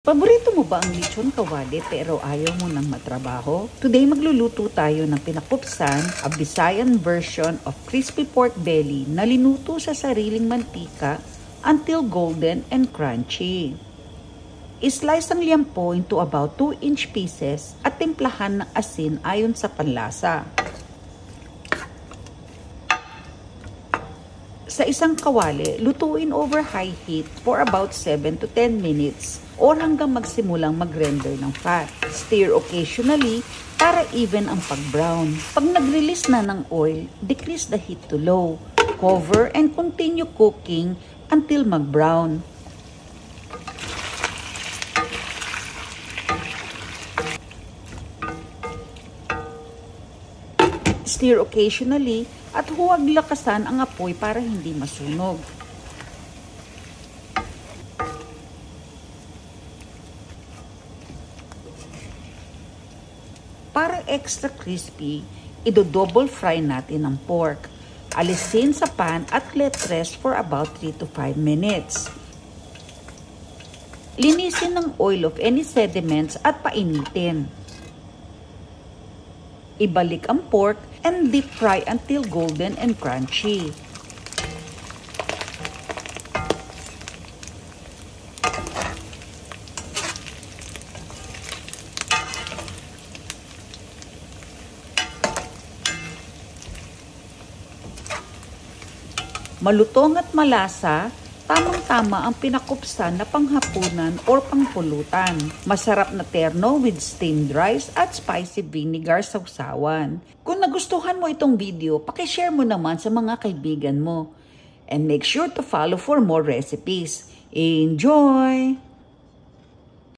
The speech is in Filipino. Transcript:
Paborito mo ba ang lechon kawali pero ayaw mo nang matrabaho? Today magluluto tayo ng pinakupsan, a Visayan version of crispy pork belly na linuto sa sariling mantika until golden and crunchy. I-slice ang liampo into about 2-inch pieces at timplahan ng asin ayon sa panlasa. Sa isang kawali, lutuin over high heat for about 7 to 10 minutes or hanggang magsimulang mag-render ng fat. Stir occasionally para even ang pag-brown. Pag nag-release na ng oil, decrease the heat to low. Cover and continue cooking until mag-brown. Stir occasionally at huwag lakasan ang apoy para hindi masunog. Para extra crispy, i-double fry natin ang pork. Alisin sa pan at let rest for about 3 to 5 minutes. Linisin ng oil of any sediments at painitin. Ibalik ang pork and deep fry until golden and crunchy. Malutong at malasa, tamang-tama ang pinakupsan na panghapunan or pangpulutan. Masarap na terno with steamed rice at spicy vinegar sausawan. Kung nagustuhan mo itong video, pakishare mo naman sa mga kaibigan mo. And make sure to follow for more recipes. Enjoy!